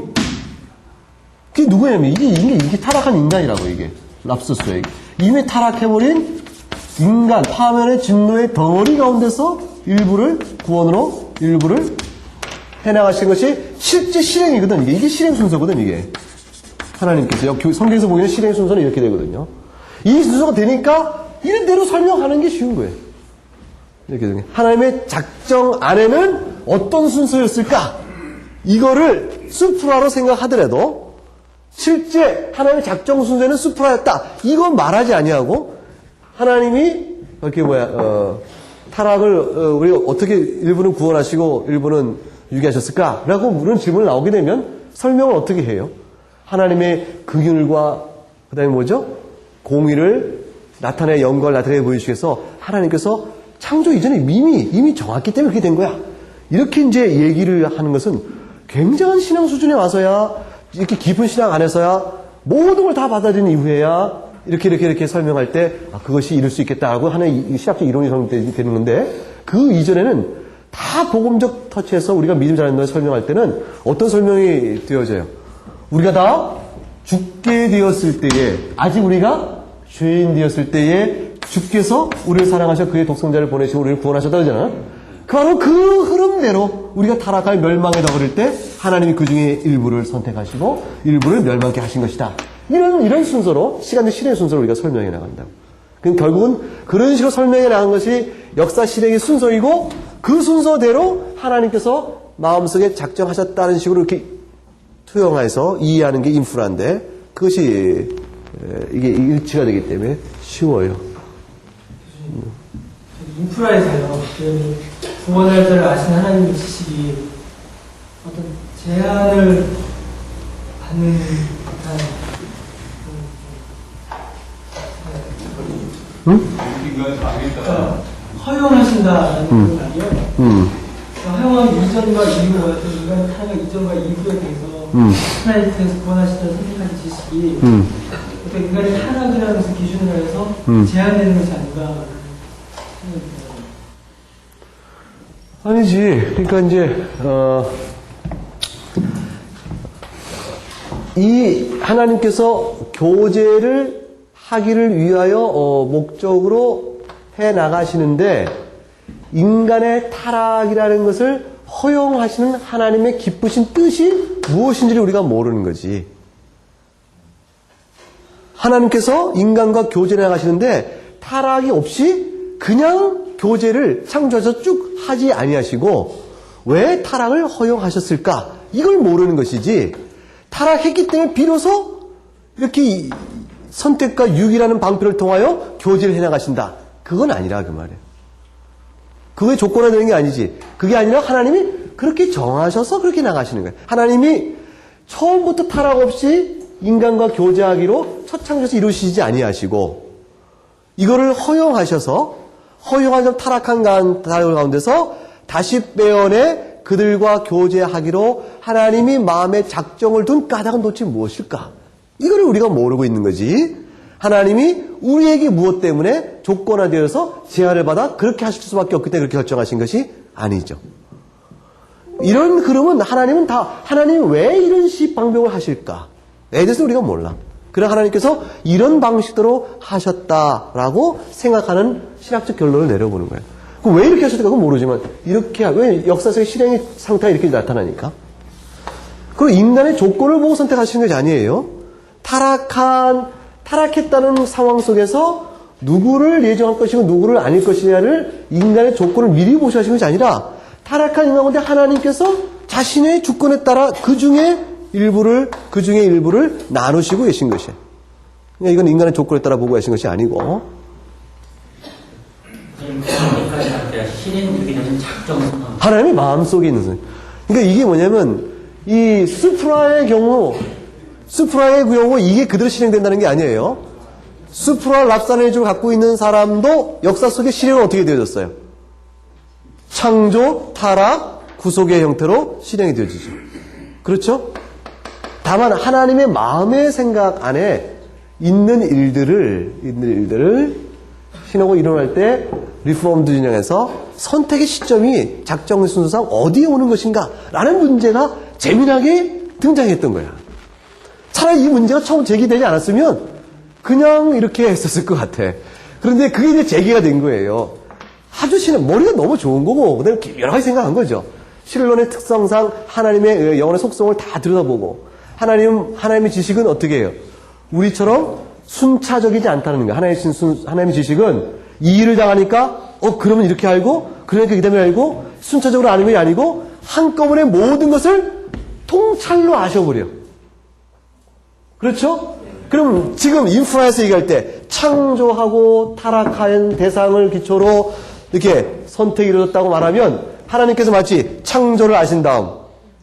그게 누구냐면 이게 타락한 인간이라고 이게 랍스스에 이미 타락해버린 인간 파멸의 진노의 덩어리 가운데서 일부를 구원으로 일부를 해나가신 것이 실제 실행이거든. 이게 실행 순서거든. 이게 하나님께서 성경에서 보이는 실행 순서는 이렇게 되거든요. 이 순서가 되니까 이런 대로 설명하는 게 쉬운 거예요. 이렇게 되는 하나님의 작정 안에는 어떤 순서였을까? 이거를 수프라로 생각하더라도 실제 하나님의 작정 순서는 수프라였다. 이건 말하지 아니하고 하나님이 이렇게 타락을 우리 어떻게 일부는 구원하시고 일부는 유기하셨을까? 라고 물은 질문을 나오게 되면 설명을 어떻게 해요? 하나님의 긍휼과 그다음에 뭐죠? 공의를 나타내 영광을 나타내 보이시기 위해서 하나님께서 창조 이전에 이미 정했기 때문에 그렇게 된 거야. 이렇게 이제 얘기를 하는 것은 굉장한 신앙 수준에 와서야 이렇게 깊은 신앙 안에서야 모든 걸 다 받아들인 이후에야 이렇게 설명할 때 그것이 이룰 수 있겠다라고 하는 신학적 이론이 되는 건데 그 이전에는 다 복음적 터치에서 우리가 믿음 자라는 설명할 때는 어떤 설명이 되어져요? 우리가 다 죽게 되었을 때에 아직 우리가 죄인 되었을 때에 주께서 우리를 사랑하셔 그의 독생자를 보내시고 우리를 구원하셨다 그러잖아. 바로 그 흐름대로 우리가 타락할 멸망에 덩어릴 때 하나님이 그 중에 일부를 선택하시고 일부를 멸망케 하신 것이다. 이런 순서로 시간의 실행 순서로 우리가 설명해 나간다고. 그럼 결국은 그런 식으로 설명해 나간 것이 역사 실행의 순서이고 그 순서대로 하나님께서 마음속에 작정하셨다는 식으로 이렇게 투영해서 이해하는 게 인프라인데 그것이 이게 일치가 되기 때문에 쉬워요. 인프라에서요. 구원할 자를 아신 하나님의 지식이 어떤 제한을 받는 듯한 허용하신다는 건 아니에요. 상황 이전과 이후 어떤 인간 상황 이전과 이후에 대해서 하나님께서 구원하시던 선택하신 지식이 어떤 인간의 타락이라는 것을 기준으로 해서 제한되는 것이 아닌가 생각합니다. 아니지. 그러니까 이제 이 하나님께서 교제를 하기를 위하여 목적으로 해 나가시는데 인간의 타락이라는 것을 허용하시는 하나님의 기쁘신 뜻이 무엇인지를 우리가 모르는 거지. 하나님께서 인간과 교제를 나가시는데 타락이 없이 그냥 교제를 창조해서 쭉 하지 아니하시고 왜 타락을 허용하셨을까? 이걸 모르는 것이지. 타락했기 때문에 비로소 이렇게 선택과 유기라는 방편을 통하여 교제를 해나가신다. 그건 아니라 그 말이에요. 그게 조건화되는 게 아니지. 그게 아니라 하나님이 그렇게 정하셔서 그렇게 나가시는 거예요. 하나님이 처음부터 타락 없이 인간과 교제하기로 첫 창조에서 이루시지 아니하시고 이거를 허용하셔서 허용한 타락한 가운데서 다시 빼어내 그들과 교제하기로 하나님이 마음에 작정을 둔 까닭은 도대체 무엇일까? 이거를 우리가 모르고 있는 거지. 하나님이 우리에게 무엇 때문에 조건화되어서 제한을 받아 그렇게 하실 수밖에 없기 때문에 그렇게 결정하신 것이 아니죠. 이런 흐름은 하나님이 왜 이런 방법을 하실까에 대해서 우리가 몰라. 그러나 하나님께서 이런 방식으로 하셨다라고 생각하는 신학적 결론을 내려보는 거예요. 그럼 왜 이렇게 하셨을까? 그건 모르지만 왜 역사 속의 실행의 상태가 이렇게 나타나니까? 그리고 인간의 조건을 보고 선택하시는 것이 아니에요. 타락했다는 상황 속에서 누구를 예정할 것이고 누구를 아닐 것이냐를 인간의 조건을 미리 보셔하신 것이 아니라 타락한 인간 가운데 하나님께서 자신의 주권에 따라 그 중에 일부를 나누시고 계신 것이에요. 그러니까 이건 인간의 조건에 따라 보고 계신 것이 아니고. 하나님의 마음속에 있는 소리. 그러니까 이게 뭐냐면 이 수프라의 경우 이게 그대로 실행된다는 게 아니에요. 수프라 랍사네즈를 갖고 있는 사람도 역사 속에 실행은 어떻게 되어졌어요? 창조, 타락, 구속의 형태로 실행이 되어지죠. 그렇죠? 다만 하나님의 마음의 생각 안에 있는 일들을 신하고 일어날 때 리포먼드 진영에서 선택의 시점이 작정 순서상 어디에 오는 것인가 라는 문제가 재미나게 등장했던 거야. 차라리 이 문제가 처음 제기되지 않았으면 그냥 이렇게 했었을 것 같아. 그런데 그게 이제 제기가 된 거예요. 아주 머리가 너무 좋은 거고 그다음에 여러 가지 생각한 거죠. 신론의 특성상 하나님의 영혼의 속성을 다 들여다보고 하나님의 지식은 어떻게 해요? 우리처럼 순차적이지 않다는 거예요. 하나님의 지식은 이 일을 당하니까 그러면 이렇게 알고 그러니까 그 다음에 알고 순차적으로 아는 게 아니고 한꺼번에 모든 것을 통찰로 아셔버려. 그렇죠? 그럼 지금 인프라에서 얘기할 때 창조하고 타락한 대상을 기초로 이렇게 선택이 이루어졌다고 말하면 하나님께서 마치 창조를 아신 다음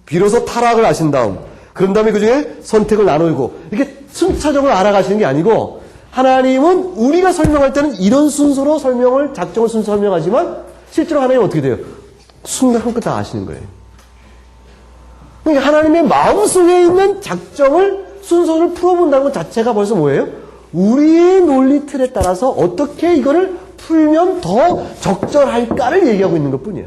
비로소 타락을 아신 다음 그런 다음에 그 중에 선택을 나누고 이렇게 순차적으로 알아가시는 게 아니고 하나님은 우리가 설명할 때는 이런 순서로 작정을 순서 설명하지만 실제로 하나님은 어떻게 돼요? 순간 한껏 다 아시는 거예요. 그러니까 하나님의 마음속에 있는 작정을 순서를 풀어본다는 것 자체가 벌써 뭐예요? 우리의 논리 틀에 따라서 어떻게 이거를 풀면 더 적절할까를 얘기하고 있는 것뿐이야.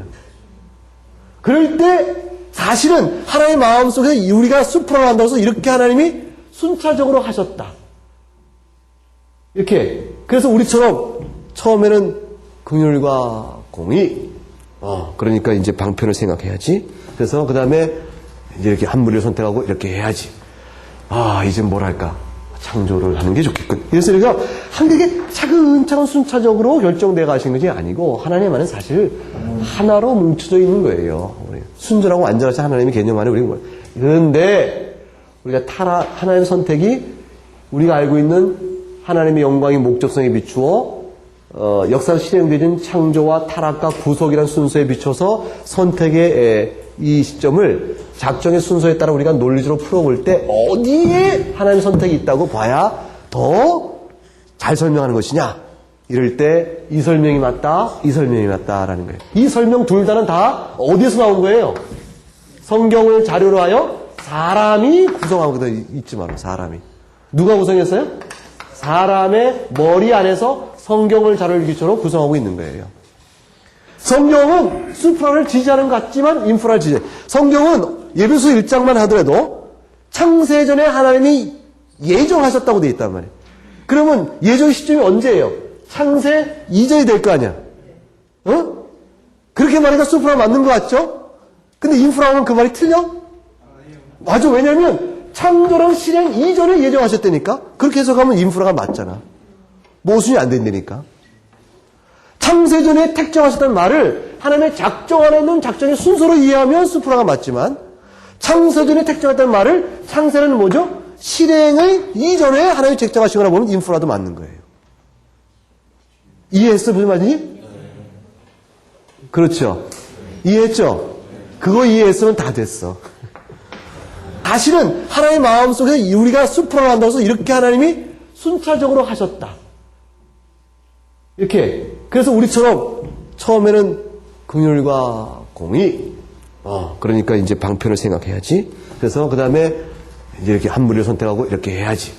그럴 때 사실은 하나님의 마음속에 우리가 수프라를 한다고 해서 이렇게 하나님이 순차적으로 하셨다. 이렇게. 그래서 우리처럼 처음에는 긍휼과 공의. 그러니까 이제 방편을 생각해야지. 그래서 그 다음에 이제 이렇게 한 무리를 선택하고 이렇게 해야지. 이제 뭐랄까. 창조를 하는 게 좋겠군. 그래서 우리가 한국에 차근차근 순차적으로 결정돼 가신 것이 아니고 하나님 안에 사실 하나로 뭉쳐져 있는 거예요. 순전하고 완전하신 하나님의 개념 안에 우리가 그런데 우리가 하나님의 선택이 우리가 알고 있는 하나님의 영광의 목적성에 비추어 역사로 실행되는 창조와 타락과 구속이라는 순서에 비춰서 선택의 이 시점을 작정의 순서에 따라 우리가 논리적으로 풀어볼 때 어디에 하나님의 선택이 있다고 봐야 더 잘 설명하는 것이냐 이럴 때 이 설명이 맞다, 이 설명이 맞다라는 거예요. 이 설명 둘 다는 다 어디서 나온 거예요? 성경을 자료로 하여 사람이 구성하거든. 잊지 마라, 사람이. 누가 구성했어요? 사람의 머리 안에서 성경을 자료를 기초로 구성하고 있는 거예요. 성경은 수프라를 지지하는 것 같지만 인프라를 지지해요. 성경은 예배소 1장만 하더라도 창세전에 하나님이 예정하셨다고 되어 있단 말이에요. 그러면 예정 시점이 언제예요? 창세 이전이 될 거 아니야. 어? 그렇게 말하니까 수프라 맞는 것 같죠? 근데 인프라 하면 그 말이 틀려? 맞아. 왜냐면 창조랑 실행 이전에 예정하셨다니까. 그렇게 해석하면 인프라가 맞잖아. 모순이 안 된다니까. 창세전에 택정하셨다는 말을 하나님의 작정 안에 있는 작정의 순서로 이해하면 수프라가 맞지만, 창세전에 택정했다는 말을 창세는 뭐죠? 실행을 이전에 하나님이 책정하신 거라 보면 인프라도 맞는 거예요. 이해했어? 무슨 말이지? 그렇죠. 이해했죠? 그거 이해했으면 다 됐어. 사실은 하나님의 마음속에 우리가 수프라를 한다고 해서 이렇게 하나님이 순차적으로 하셨다. 이렇게. 그래서 우리처럼 처음에는 긍휼과 공의, 그러니까 이제 방편을 생각해야지. 그래서 그 다음에 이제 이렇게 한 무리를 선택하고 이렇게 해야지.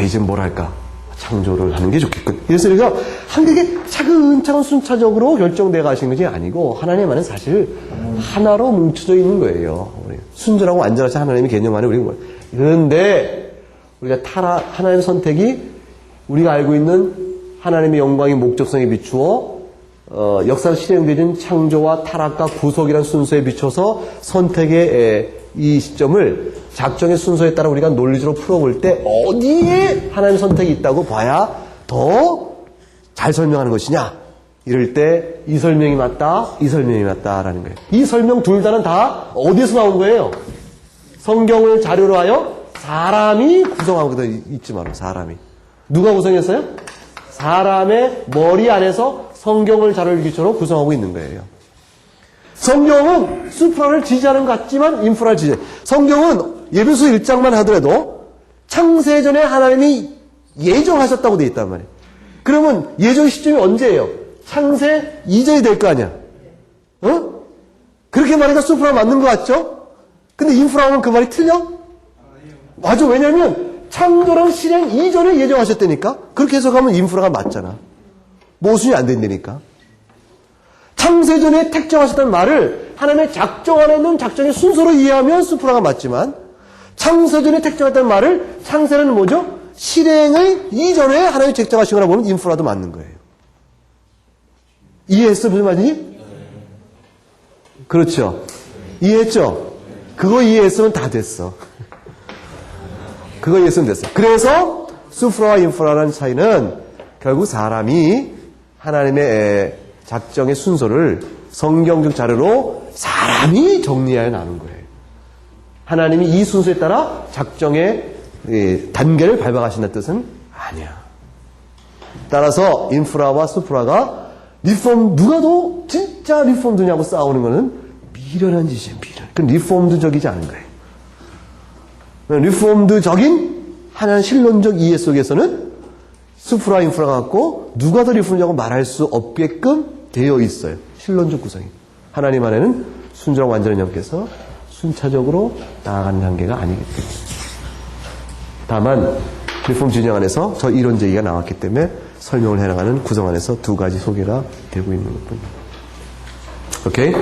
이제 뭐랄까. 창조를 하는 게 좋겠군. 그래서 우리가 한국에 차근차근 순차적으로 결정돼 가신 것이 아니고 하나님 안에 사실 하나로 뭉쳐져 있는 거예요. 순전하고 완전하신 하나님의 개념 안에 우리가 그런데 우리가 하나님의 선택이 우리가 알고 있는 하나님의 영광의 목적성에 비추어 역사가 실행되는 창조와 타락과 구속이라는 순서에 비춰서 선택의 이 시점을 작정의 순서에 따라 우리가 논리적으로 풀어볼 때 어디에 하나님의 선택이 있다고 봐야 더 잘 설명하는 것이냐. 이럴 때 이 설명이 맞다, 이 설명이 맞다라는 거예요. 이 설명 둘 다는 다 어디서 나온 거예요? 성경을 자료로 하여 사람이 구성하거든. 잊지 마라, 사람이. 누가 구성했어요? 사람의 머리 안에서 성경을 자료를 기초로 구성하고 있는 거예요. 성경은 수프라를 지지하는 것 같지만 인프라를 지지해요. 성경은 예배소 1장만 하더라도 창세전에 하나님이 예정하셨다고 되어 있단 말이에요. 그러면 예정 시점이 언제예요? 창세 이전이 될 거 아니야. 그렇게 말하니까 수프라 맞는 것 같죠? 근데 인프라 하면 그 말이 틀려? 맞아. 왜냐면 창조랑 실행 이전에 예정하셨다니까. 그렇게 해석하면 인프라가 맞잖아. 모순이 안 된다니까. 창세전에 택정하셨다는 말을 하나님의 작정 안에 있는 작정의 순서로 이해하면 수프라가 맞지만, 창세전에 택정했다는 말을 창세는 뭐죠? 실행을 이전에 하나님이 책정하신 거라 보면 인프라도 맞는 거예요. 이해했어? 무슨 말이지? 그렇죠. 이해했죠? 그거 이해했으면 다 됐어. 그거 이해했으면 됐어. 그래서 수프라와 인프라라는 차이는 결국 사람이 하나님의 작정의 순서를 성경적 자료로 사람이 정리하여 나눈 거예요. 하나님이 이 순서에 따라 작정의 단계를 밟아가신다는 뜻은 아니야. 따라서 인프라와 수프라가 리폼, 누가 더 진짜 리폼드냐고 싸우는 거는 미련한 짓이에요. 미련. 그건 리폼드적이지 않은 거예요. 리폼드적인 하나의 신론적 이해 속에서는 수프라 인프라가 갖고 누가 더 리폼드냐고 말할 수 없게끔 되어 있어요. 신론적 구성이. 하나님 안에는 순전하고 완전한 영께서 순차적으로 나아가는 단계가 아니기 때문에. 다만 리폼 진영 안에서 저 이론 제기가 나왔기 때문에 설명을 해나가는 구성 안에서 두 가지 소개가 되고 있는 것뿐입니다. 오케이?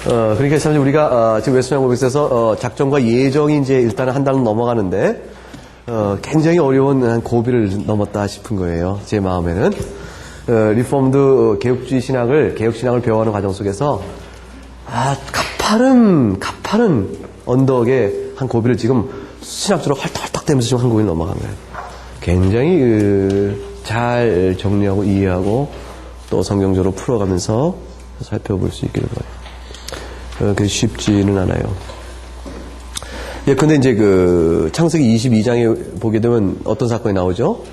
그러니까 참 우리가 지금 웨스턴 고백에서 작정과 예정이 이제 일단은 한 단을 넘어가는데 굉장히 어려운 고비를 넘었다 싶은 거예요. 제 마음에는. 리폼드 개혁주의 신학을 배워가는 과정 속에서 가파른 언덕에 한 고비를 지금 신학적으로 헐떡헐떡 되면서 지금 한 고비를 넘어간 거예요. 굉장히 잘 정리하고 이해하고 또 성경적으로 풀어가면서 살펴볼 수 있기를 바라요. 그게 쉽지는 않아요. 예, 근데 이제 창세기 22장에 보게 되면 어떤 사건이 나오죠?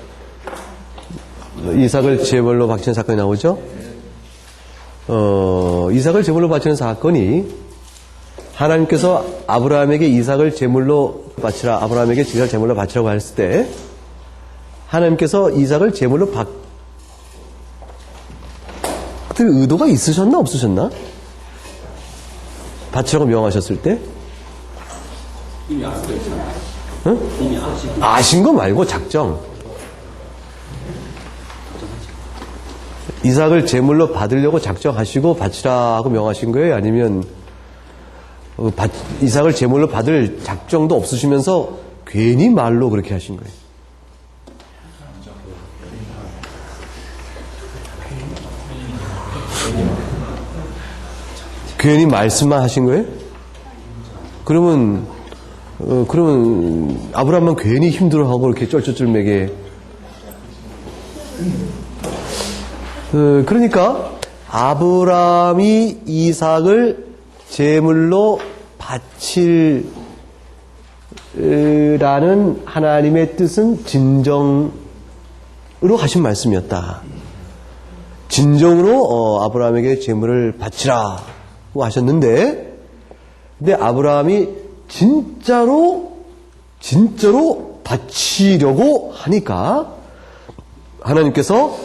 이삭을 제물로 바치는 사건이 나오죠? 이삭을 제물로 바치는 사건이 하나님께서 아브라함에게 이삭을 제물로 바치라, 아브라함에게 이삭을 제물로 바치라고 했을 때 하나님께서 이삭을 제물로 받을 의도가 있으셨나 없으셨나? 바치라고 명하셨을 때? 이미 알고 있잖아요. 응? 이미 아시고. 아신 거 말고 작정. 이삭을 제물로 받으려고 작정하시고 바치라 하고 명하신 거예요? 아니면 이삭을 제물로 받을 작정도 없으시면서 괜히 말로 그렇게 하신 거예요? 괜히 말씀만 하신 거예요? 그러면 아브라함만 괜히 힘들어하고 이렇게 쩔쩔쩔매게. 그러니까 아브라함이 이삭을 제물로 바칠라는 하나님의 뜻은 진정으로 하신 말씀이었다. 진정으로 아브라함에게 제물을 바치라고 하셨는데, 근데 아브라함이 진짜로 바치려고 하니까 하나님께서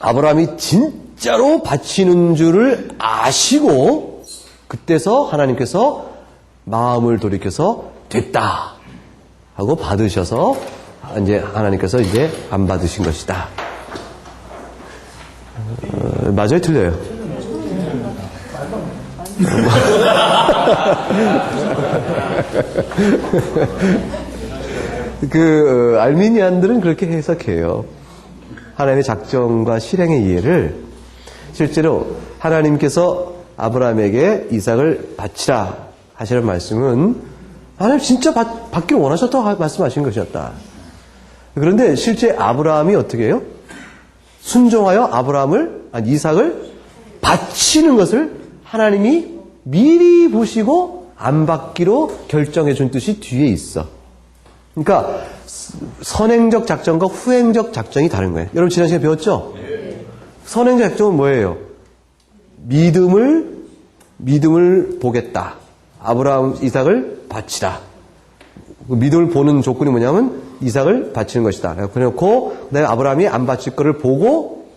아브라함이 진짜로 바치는 줄을 아시고 그때서 하나님께서 마음을 돌이켜서 됐다 하고 받으셔서 이제 하나님께서 이제 안 받으신 것이다. 맞아요, 틀려요? 알미니안들은 그렇게 해석해요. 하나님의 작정과 실행의 이해를. 실제로 하나님께서 아브라함에게 이삭을 바치라 하시는 말씀은 하나님 진짜 받기를 원하셨다고 말씀하신 것이었다. 그런데 실제 아브라함이 어떻게 해요? 순종하여 이삭을 바치는 것을 하나님이 미리 보시고 안 받기로 결정해 준 뜻이 뒤에 있어. 그러니까 선행적 작정과 후행적 작정이 다른 거예요. 여러분 지난 시간에 배웠죠? 선행적 작정은 뭐예요? 믿음을 보겠다. 아브라함 이삭을 바치라. 믿음을 보는 조건이 뭐냐면 이삭을 바치는 것이다. 그래놓고 그다음에 아브라함이 안 바칠 거를 보고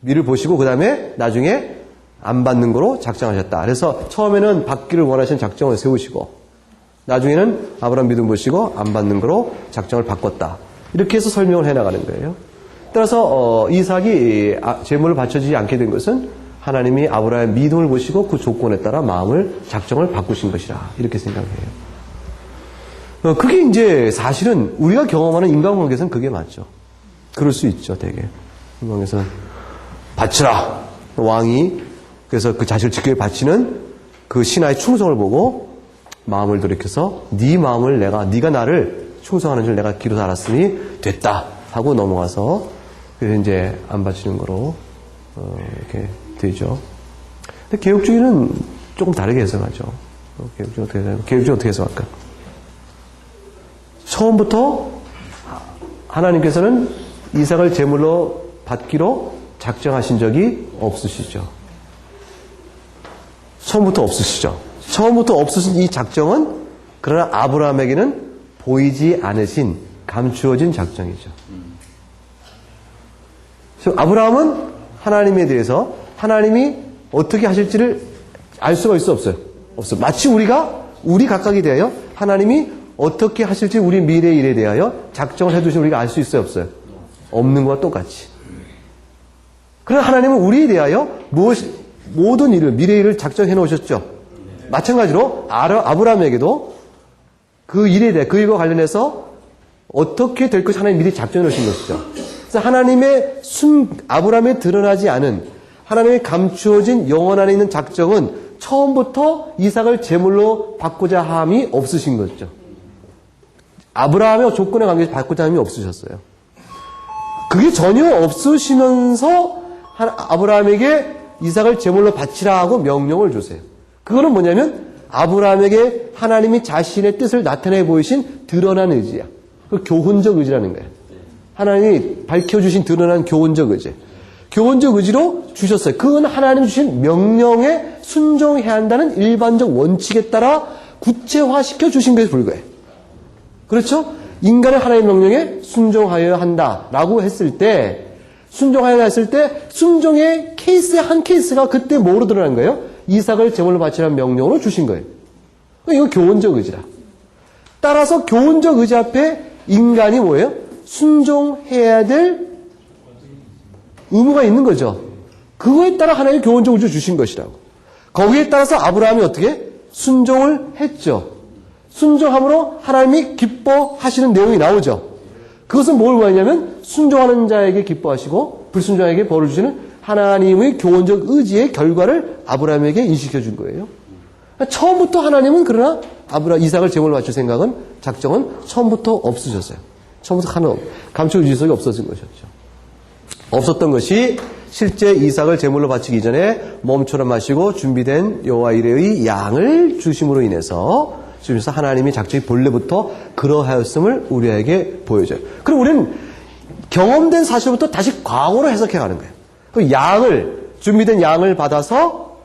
미를 보시고 그다음에 나중에 안 받는 거로 작정하셨다. 그래서 처음에는 받기를 원하시는 작정을 세우시고 나중에는 아브라함 믿음 보시고 안 받는 거로 작정을 바꿨다. 이렇게 해서 설명을 해나가는 거예요. 따라서 이삭이 제물을 바쳐지지 않게 된 것은 하나님이 아브라함의 믿음을 보시고 그 조건에 따라 작정을 바꾸신 것이라 이렇게 생각해요. 그게 이제 사실은 우리가 경험하는 인간관계에서는 그게 맞죠. 그럴 수 있죠, 되게. 인간관계에서는 바치라. 왕이 그래서 그 자식을 지키게 바치는 그 신하의 충성을 보고 마음을 돌이켜서 네가 나를 충성하는 줄 내가 기로서 알았으니 됐다 하고 넘어가서 그래서 이제 안 바치는 거로 이렇게 되죠. 근데 개혁주의는 조금 다르게 해석하죠. 개혁주의 어떻게 해석할까? 처음부터 하나님께서는 이삭을 제물로 받기로 작정하신 적이 없으시죠. 처음부터 없으신 이 작정은 그러나 아브라함에게는 보이지 않으신 감추어진 작정이죠. 그래서 아브라함은 하나님에 대해서 하나님이 어떻게 하실지를 알 수가 있어 없어요? 없어요. 마치 우리 각각에 대하여 하나님이 어떻게 하실지 우리 미래의 일에 대하여 작정을 해두신 우리가 알 수 있어요 없어요? 없는 것과 똑같이. 그러나 하나님은 우리에 대하여 모든 일을 미래의 일을 작정해 놓으셨죠. 마찬가지로 아브라함에게도 그 일에 대해 그 일과 관련해서 어떻게 될 것이 하나님 미리 작정해 놓으신 것이죠. 그래서 하나님의 아브라함에 드러나지 않은 하나님의 감추어진 영원 안에 있는 작정은 처음부터 이삭을 제물로 받고자 함이 없으신 거죠. 아브라함의 조건에 관계해서 받고자 함이 없으셨어요. 그게 전혀 없으시면서 아브라함에게 이삭을 제물로 바치라 하고 명령을 주세요. 그거는 뭐냐면 아브라함에게 하나님이 자신의 뜻을 나타내 보이신 드러난 의지야. 그 교훈적 의지라는 거예요. 하나님이 밝혀주신 드러난 교훈적 의지. 교훈적 의지로 주셨어요. 그건 하나님 주신 명령에 순종해야 한다는 일반적 원칙에 따라 구체화시켜 주신 것에 불과해요. 그렇죠? 인간은 하나님의 명령에 순종하여야 한다라고 했을 때, 순종하여야 했을 때 순종의 케이스의 한 케이스가 그때 뭐로 드러난 거예요? 이삭을 제물로 바치라는 명령으로 주신 거예요. 이거 교훈적 의지라. 따라서 교훈적 의지 앞에 인간이 뭐예요? 순종해야 될 의무가 있는 거죠. 그거에 따라 하나님이 교훈적 의지를 주신 것이라고. 거기에 따라서 아브라함이 어떻게? 순종을 했죠. 순종함으로 하나님이 기뻐하시는 내용이 나오죠. 그것은 뭘 말하냐면 순종하는 자에게 기뻐하시고 불순종자에게 벌을 주시는 하나님의 교훈적 의지의 결과를 아브라함에게 인식해 준 거예요. 처음부터 하나님은 그러나 이삭을 제물로 바칠 생각은 작정은 처음부터 없으셨어요. 처음부터 하는 감출 의지속이 없어진 것이었죠. 없었던 것이 실제 이삭을 제물로 바치기 전에 몸처럼 마시고 준비된 여호와 이레의 양을 주심으로 인해서 하나님이 작정이 본래부터 그러하였음을 우리에게 보여줘요. 그럼 우리는 경험된 사실부터 다시 과거로 해석해 가는 거예요. 그 양을 준비된 양을 받아서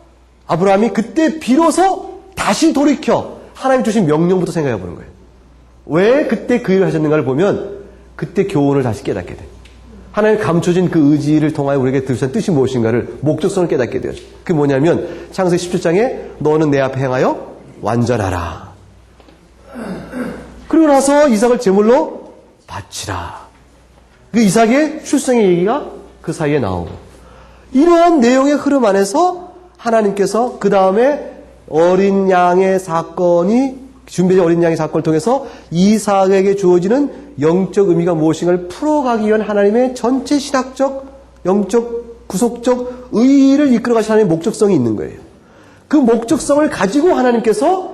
아브라함이 그때 비로소 다시 돌이켜 하나님 주신 명령부터 생각해 보는 거예요. 왜 그때 그 일을 하셨는가를 보면 그때 교훈을 다시 깨닫게 돼요. 하나님 감춰진 그 의지를 통하여 우리에게 들으신 뜻이 무엇인가를 목적성을 깨닫게 되죠. 그게 뭐냐면 창세기 17장에 너는 내 앞에 행하여 완전하라. 그리고 나서 이삭을 제물로 바치라. 그 이삭의 출생의 얘기가 그 사이에 나오고 이러한 내용의 흐름 안에서 하나님께서 그 다음에 어린 양의 사건이 준비된 어린 양의 사건을 통해서 이삭에게 주어지는 영적 의미가 무엇인가를 풀어가기 위한 하나님의 전체 신학적, 영적, 구속적 의의를 이끌어가시는 하나님의 목적성이 있는 거예요. 그 목적성을 가지고 하나님께서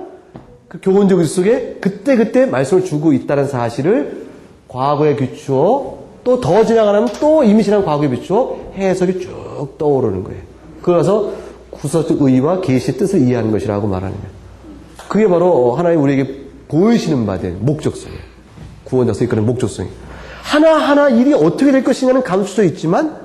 그 교훈적 의지 속에 그때그때 말씀을 주고 있다는 사실을 과거에 비추어 또 더 지나가면 또 이미 지난 과거에 비추어 해석이 쭉 떠오르는 거예요. 그래서 구속적 의의와 계시의 뜻을 이해하는 것이라고 말하는 거예요. 그게 바로 하나님 우리에게 보이시는 바된 목적성이에요. 구원자서 이끄는 목적성이에요. 하나하나 일이 어떻게 될 것이냐는 감수도 있지만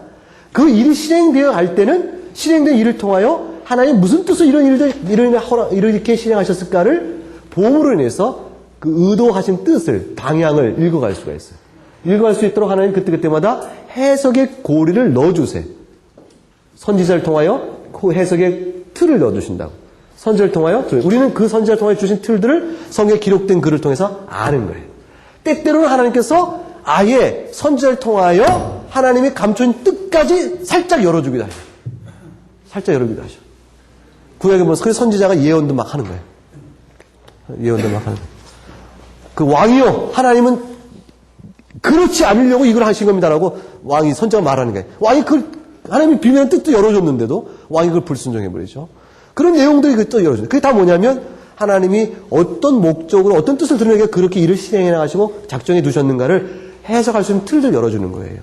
그 일이 실행되어 갈 때는 실행된 일을 통하여 하나님 무슨 뜻으로 이런 일을 이렇게 실행하셨을까를 보험으로 인해서 그 의도하신 뜻을, 방향을 읽어갈 수가 있어요. 읽어갈 수 있도록 하나님 그때그때마다 해석의 고리를 넣어주세요. 선지자를 통하여 그 해석의 틀을 넣어주신다고. 선지자를 통하여, 우리는 그 선지자를 통하여 주신 틀들을 성경에 기록된 글을 통해서 아는 거예요. 때때로는 하나님께서 아예 선지자를 통하여 하나님이 감춘 뜻까지 살짝 열어주기도 하셔요. 살짝 열어주기도 하셔요. 구약에 보면 그래서 선지자가 예언도 막 하는 거예요. 예언도 막 하는 거예요. 그 왕이요, 하나님은 그렇지 않으려고 이걸 하신 겁니다라고 왕이 선지자가 말하는 거예요. 왕이 하나님이 비밀한 뜻도 열어줬는데도 왕이 그걸 불순종해버리죠. 그런 내용들이 또 열어줘요. 그게 다 뭐냐면 하나님이 어떤 목적으로 어떤 뜻을 드러내게 그렇게 일을 실행해 나가시고 작정해 두셨는가를 해석할 수 있는 틀들 열어주는 거예요.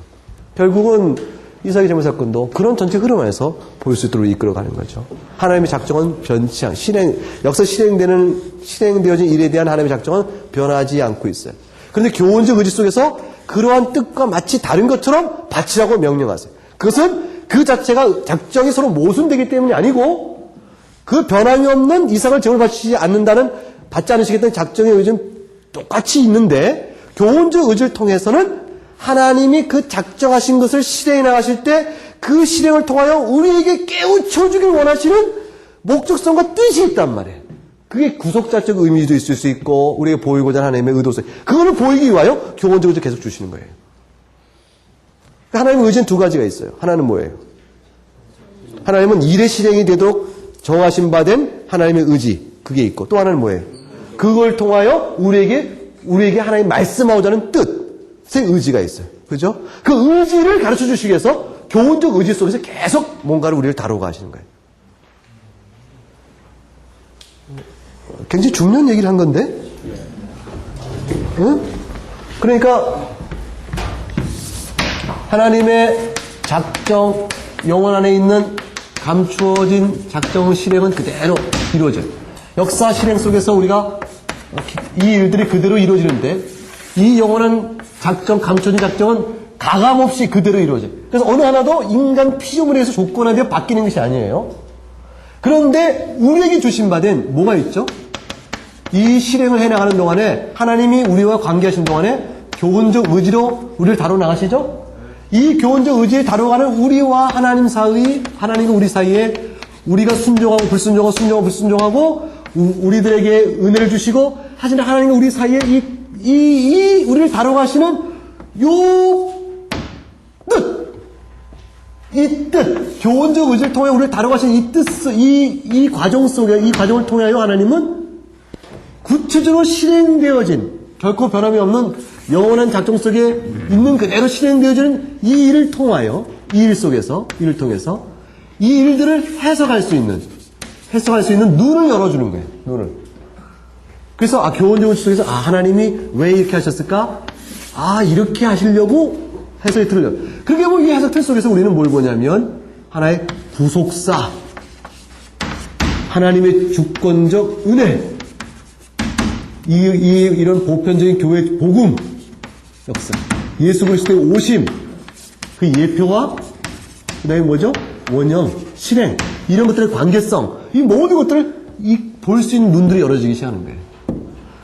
결국은 이삭의 제물 사건도 그런 전체 흐름 안에서 볼 수 있도록 이끌어가는 거죠. 하나님의 작정은 변치 않고 역사 실행되어진 일에 대한 하나님의 작정은 변하지 않고 있어요. 그런데 교훈적 의지 속에서 그러한 뜻과 마치 다른 것처럼 바치라고 명령하세요. 그것은 그 자체가 작정이 서로 모순되기 때문이 아니고 그 변함이 없는 이삭을 제물 바치지 받지 않으시겠다는 작정의 의지는 똑같이 있는데 교훈적 의지를 통해서는 하나님이 그 작정하신 것을 실행해 나가실 때 그 실행을 통하여 우리에게 깨우쳐주길 원하시는 목적성과 뜻이 있단 말이에요. 그게 구속자적 의미도 있을 수 있고 우리에게 보이고자 하는 하나님의 의도성. 그거를 보이기 위하여 교훈적 의지를 계속 주시는 거예요. 하나님의 의지는 두 가지가 있어요. 하나는 뭐예요? 하나님은 일의 실행이 되도록 정하신 바 된 하나님의 의지. 그게 있고 또 하나는 뭐예요? 그걸 통하여 우리에게 하나님 말씀하고자 하는 뜻의 의지가 있어요. 그죠? 그 의지를 가르쳐 주시기 위해서 교훈적 의지 속에서 계속 뭔가를 우리를 다루고 하시는 거예요. 굉장히 중요한 얘기를 한 건데? 응? 그러니까 하나님의 작정, 영혼 안에 있는 감추어진 작정 실행은 그대로 이루어져요. 역사 실행 속에서 우리가 이 일들이 그대로 이루어지는데 이 영원한 작정, 감춰진 작정은 가감없이 그대로 이루어져요. 그래서 어느 하나도 인간 피조물에 의해서 조건화되어 바뀌는 것이 아니에요. 그런데 우리에게 주신 바된 뭐가 있죠? 이 실행을 해나가는 동안에 하나님이 우리와 관계하신 동안에 교훈적 의지로 우리를 다뤄 나가시죠? 이 교훈적 의지에 다뤄가는 우리와 하나님 사이, 하나님과 우리 사이에 우리가 순종하고 불순종하고 순종하고 불순종하고 우리들에게 은혜를 주시고 하시는 하나님과 우리 사이에 이 우리를 다뤄가시는 요 뜻! 이 뜻! 교훈적 의지를 통해 우리를 다뤄가시는 이 뜻, 이 과정 속에, 이 과정을 통하여 하나님은 구체적으로 실행되어진, 결코 변함이 없는 영원한 작정 속에 있는 그대로 실행되어지는 이 일을 통하여, 이 일 속에서, 이를 통해서, 이 일들을 해석할 수 있는 눈을 열어주는 거예요, 눈을. 그래서, 교훈적 의지 속에서, 하나님이 왜 이렇게 하셨을까? 이렇게 하시려고 해석이 틀려. 그게 뭐 이 해석 틀 속에서 우리는 뭘 보냐면, 하나의 구속사, 하나님의 주권적 은혜, 이런 보편적인 교회 복음 역사, 예수 그리스도의 오심, 그 예표와 그다음에 뭐죠? 원형, 실행, 이런 것들의 관계성, 이 모든 것들을 볼 수 있는 눈들이 열어지기 시작하는 거예요.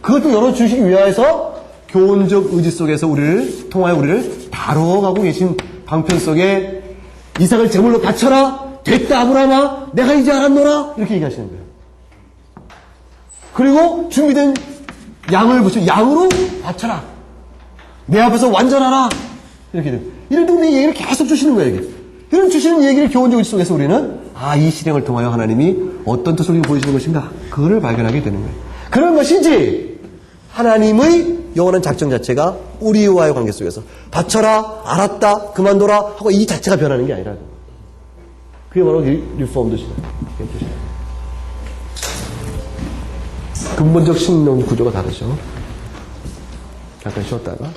그것도 열어주시기 위하여서 교훈적 의지 속에서 우리를 통하여 우리를 다뤄가고 계신 방편 속에 이삭을 제물로 바쳐라, 됐다 아브라함아, 내가 이제 알았노라, 이렇게 얘기하시는 거예요. 그리고 준비된 양을 붙여 양으로 바쳐라, 내 앞에서 완전하라, 이렇게 돼요. 이런 동네 얘기를 계속 주시는 거예요. 이게. 이런 주시는 얘기를 교훈적 의지 속에서 우리는 이 실행을 통하여 하나님이 어떤 뜻을 보여주시는 것인가, 그거를 발견하게 되는 거예요. 그런 것이지 하나님의 영원한 작정 자체가 우리와의 관계 속에서 바쳐라, 알았다, 그만둬라 하고 이 자체가 변하는 게 아니라, 그게 바로 리폼드시다. 근본적 신론 구조가 다르죠. 잠깐 쉬었다가